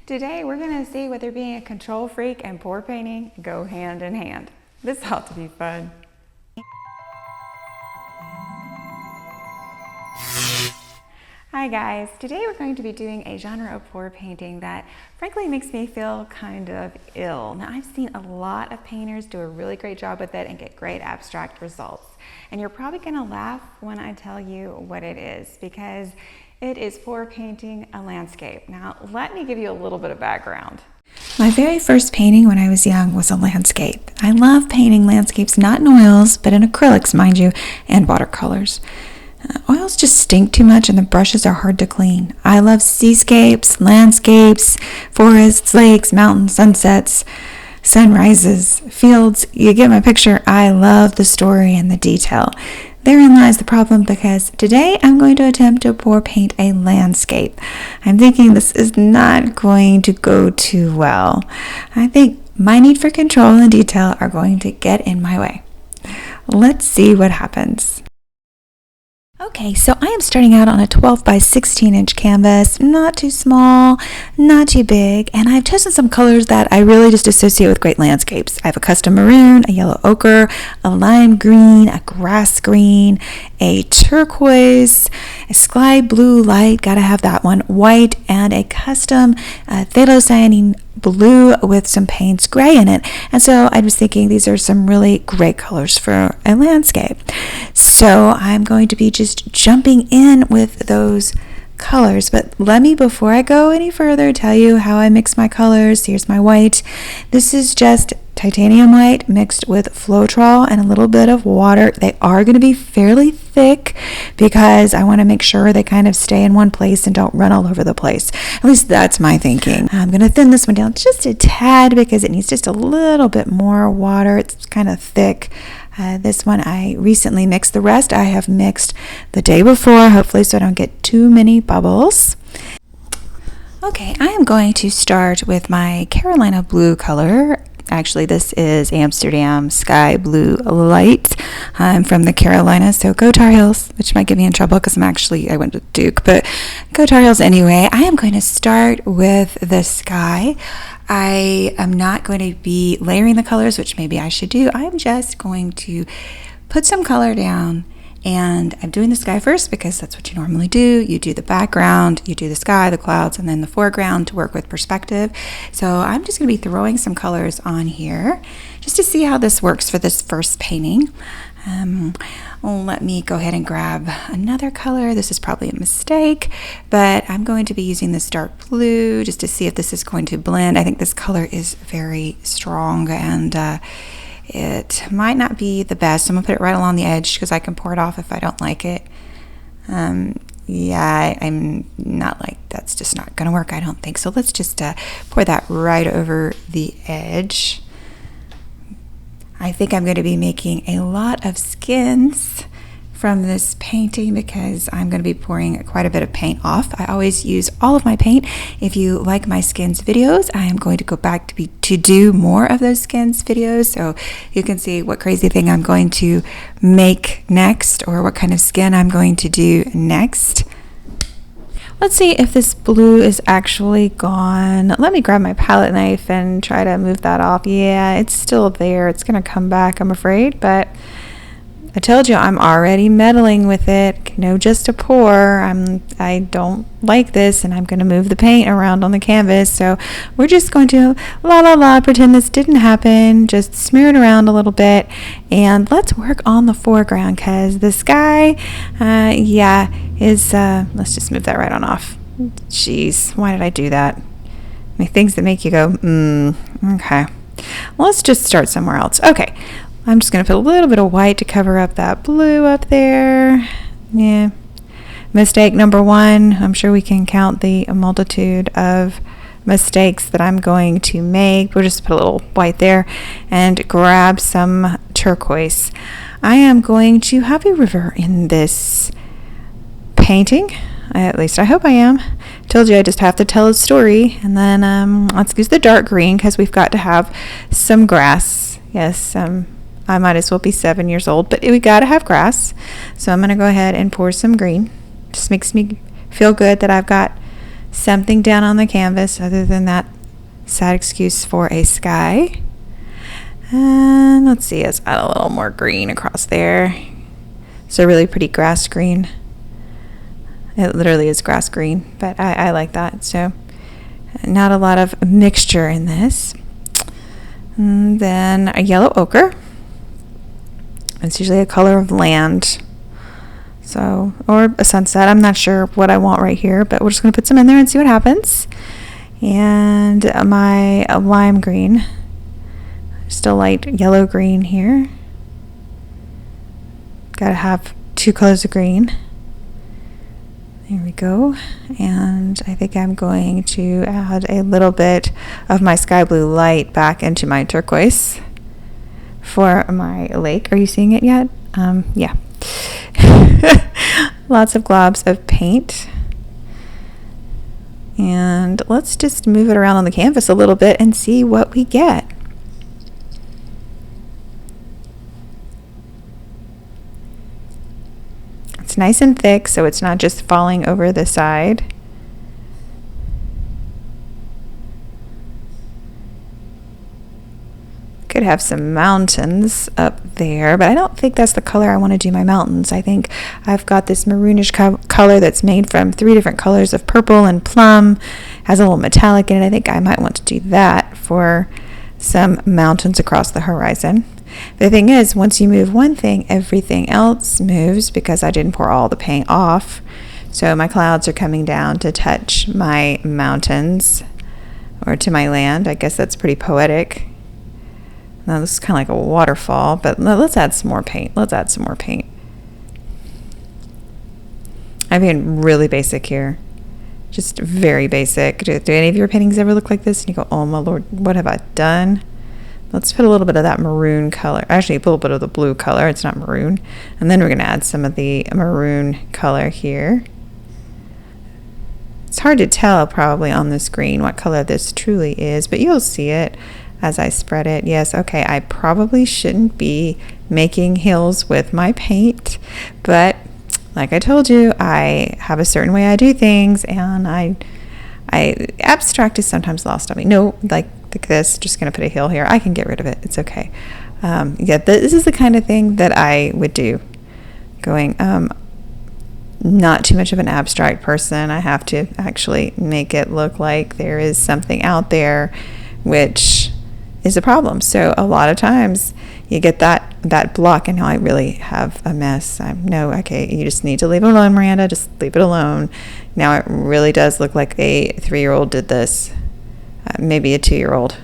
Today we're going to see whether being a control freak and pour painting go hand in hand. This ought to be fun. Hi guys, today we're going to be doing a genre of pour painting that frankly makes me feel kind of ill. Now I've seen a lot of painters do a really great job with it and get great abstract results. And you're probably going to laugh when I tell you what it is, because it is pour painting a landscape. Now let me give you a little bit of background. My very first painting when I was young was a landscape. I love painting landscapes, not in oils, but in acrylics, mind you, and watercolors. Oils just stink too much and the brushes are hard to clean. I love seascapes, landscapes, forests, lakes, mountains, sunsets, sunrises, fields. You get my picture. I love the story and the detail. Therein lies the problem, because today I'm going to attempt to pour paint a landscape. I'm thinking this is not going to go too well. I think my need for control and detail are going to get in my way. Let's see what happens. Okay, so I am starting out on a 12 by 16 inch canvas, not too small, not too big, and I've chosen some colors that I really just associate with great landscapes. I have a custom maroon, a yellow ochre, a lime green, a grass green, a turquoise, a sky blue light, gotta have that one, white, and a custom phthalocyanine blue with some Payne's gray in it. And so I was thinking these are some really great colors for a landscape. So I'm going to be just jumping in with those colors. But let me, before I go any further, tell you how I mix my colors. Here's my white. This is just titanium white mixed with Floetrol and a little bit of water. They are going to be fairly thick because I want to make sure they kind of stay in one place and don't run all over the place. At least that's my thinking. I'm going to thin this one down just a tad because it needs just a little bit more water. It's kind of thick. This one I recently mixed. The rest I have mixed the day before, hopefully so I don't get too many bubbles. Okay, I am going to start with my Carolina blue color. Actually, this is Amsterdam Sky Blue Light. I'm from the Carolinas, so go Tar Heels, which might get me in trouble because I went to Duke, but go Tar Heels anyway. I am going to start with the sky. I am not going to be layering the colors, which maybe I should do. I'm just going to put some color down. And I'm doing the sky first because that's what you normally do. You do the background, you do the sky, the clouds, and then the foreground to work with perspective. So I'm just going to be throwing some colors on here just to see how this works for this first painting. Let me go ahead and grab another color. This is probably a mistake, but I'm going to be using this dark blue just to see if this is going to blend. I think this color is very strong and it might not be the best. I'm gonna put it right along the edge because I can pour it off if I don't like it. Yeah, I'm not like, that's just not gonna work, I don't think. So let's just pour that right over the edge. I think I'm going to be making a lot of skins from this painting because I'm going to be pouring quite a bit of paint off. I always use all of my paint. If you like my skins videos, I am going to go back to do more of those skins videos so you can see what crazy thing I'm going to make next or what kind of skin I'm going to do next. Let's see if this blue is actually gone. Let me grab my palette knife and try to move that off. Yeah, it's still there. It's going to come back, I'm afraid, but I told you I'm already meddling with it. No, just a pour. I don't like this, and I'm going to move the paint around on the canvas. So we're just going to pretend this didn't happen. Just smear it around a little bit, and let's work on the foreground because the sky, let's just move that right on off. Jeez, why did I do that? I mean, things that make you go, okay. Well, let's just start somewhere else. Okay. I'm just going to put a little bit of white to cover up that blue up there. Yeah. Mistake number one. I'm sure we can count the multitude of mistakes that I'm going to make. We'll just put a little white there and grab some turquoise. I am going to have a river in this painting. At least I hope I am. Told you I just have to tell a story. And then let's use the dark green because we've got to have some grass. Yes, I might as well be 7 years old, but we gotta have grass. So I'm gonna go ahead and pour some green. Just makes me feel good that I've got something down on the canvas other than that sad excuse for a sky. And let's see, let's add a little more green across there. It's a really pretty grass green. It literally is grass green, but I like that. So not a lot of mixture in this. And then a yellow ochre. It's usually a color of land. So, or a sunset. I'm not sure what I want right here, but we're just going to put some in there and see what happens. And my lime green. Just a light yellow green here. Got to have 2 colors of green. There we go. And I think I'm going to add a little bit of my sky blue light back into my turquoise for my lake. Are you seeing it yet? Yeah. Lots of globs of paint. And let's just move it around on the canvas a little bit and see what we get. It's nice and thick, so it's not just falling over the side. Could have some mountains up there, but I don't think that's the color I want to do my mountains. I think I've got this maroonish color that's made from 3 different colors of purple and plum, has a little metallic in it. I think I might want to do that for some mountains across the horizon. The thing is, once you move one thing, everything else moves because I didn't pour all the paint off. So my clouds are coming down to touch my mountains or to my land. I guess that's pretty poetic. Now this is kind of like a waterfall, but let's add some more paint. Let's add some more paint. I'm being really basic here. Just very basic. Do any of your paintings ever look like this? And you go, oh my Lord, what have I done? Let's put a little bit of that maroon color. Actually, a little bit of the blue color. It's not maroon. And then we're going to add some of the maroon color here. It's hard to tell probably on the screen what color this truly is, but you'll see it as I spread it. Yes, okay, I probably shouldn't be making hills with my paint, but like I told you, I have a certain way I do things, and I abstract is sometimes lost on me. No, like this, just going to put a hill here. I can get rid of it. It's okay. Yeah, this is the kind of thing that I would do. Going, not too much of an abstract person. I have to actually make it look like there is something out there, which is a problem. So a lot of times you get that block, and now I really have a mess. No, okay, you just need to leave it alone, Miranda. Just leave it alone. Now it really does look like a 3-year-old did this. Maybe a 2-year-old.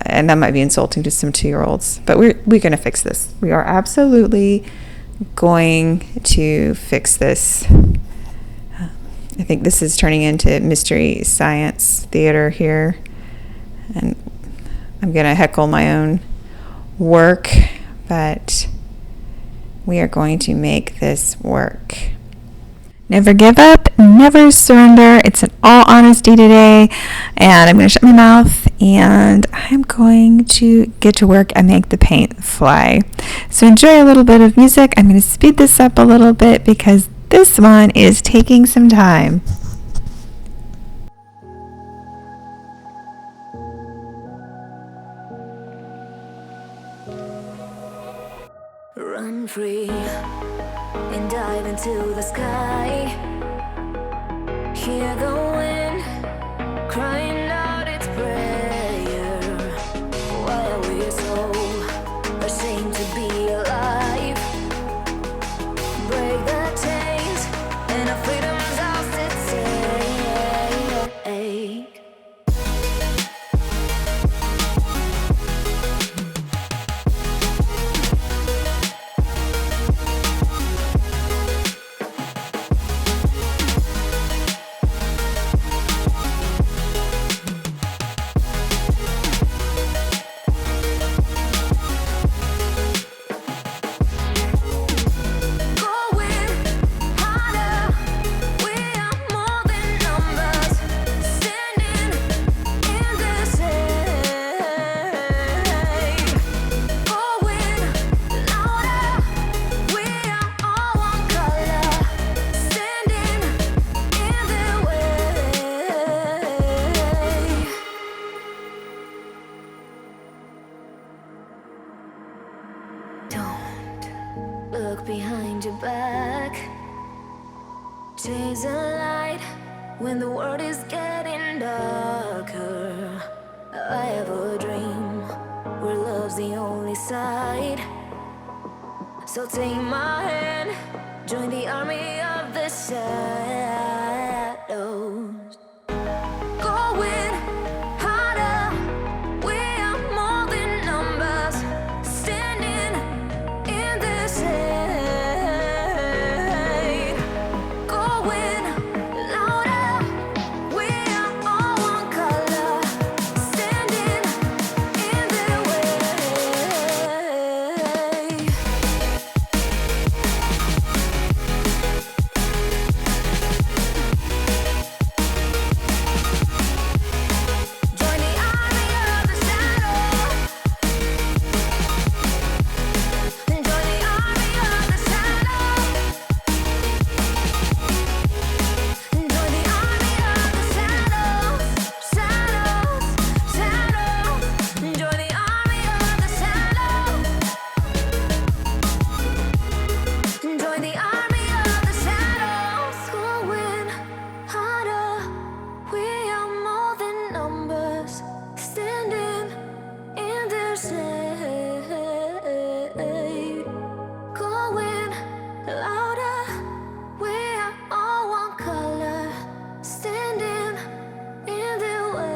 And that might be insulting to some 2-year-olds. But we're going to fix this. We are absolutely going to fix this. I think this is turning into Mystery Science Theater here. And I'm going to heckle my own work. But we are going to make this work. Never give up, never surrender. It's an all honesty today, and I'm going to shut my mouth, and I'm going to get to work and make the paint fly. So enjoy a little bit of music. I'm going to speed this up a little bit because this one is taking some time. Run free and dive into the sky. Hear the wind crying out its prayer. Why are we so ashamed to be alive? Break the chains and our freedom's ours to take. back. Chase a light when the world is getting darker. I have a dream where love's the only side. So take my hand, join the army of the shadows. Going harder, we are more than numbers, standing in the shade. Going louder, we are all one color, standing in the way. Join the army of the shadows. Join the army of the shadows. Join the army of the shadows. Shadows, shadows. Join the army of the shadows. Join the army of the shadows. Going harder. We are more than numbers, standing in their shade. Going louder. We are all one color, standing in their way.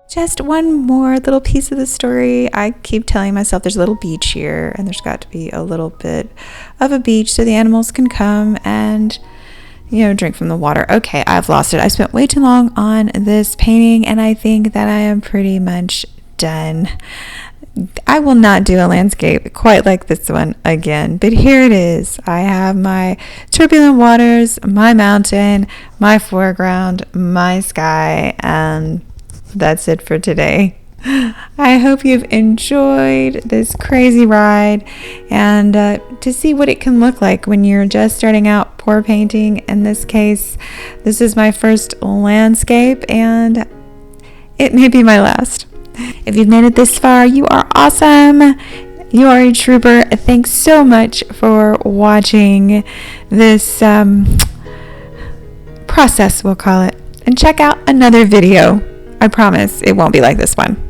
Just one more little piece of the story. I keep telling myself there's a little beach here, and there's got to be a little bit of a beach so the animals can come and, drink from the water. Okay, I've lost it. I spent way too long on this painting, and I think that I am pretty much done. I will not do a landscape quite like this one again, but here it is. I have my turbulent waters, my mountain, my foreground, my sky, and that's it for today. I hope you've enjoyed this crazy ride and to see what it can look like when you're just starting out pour painting. In this case, this is my first landscape and it may be my last. If you've made it this far, you are awesome. You are a trooper. Thanks so much for watching this process, we'll call it. And check out another video. I promise it won't be like this one.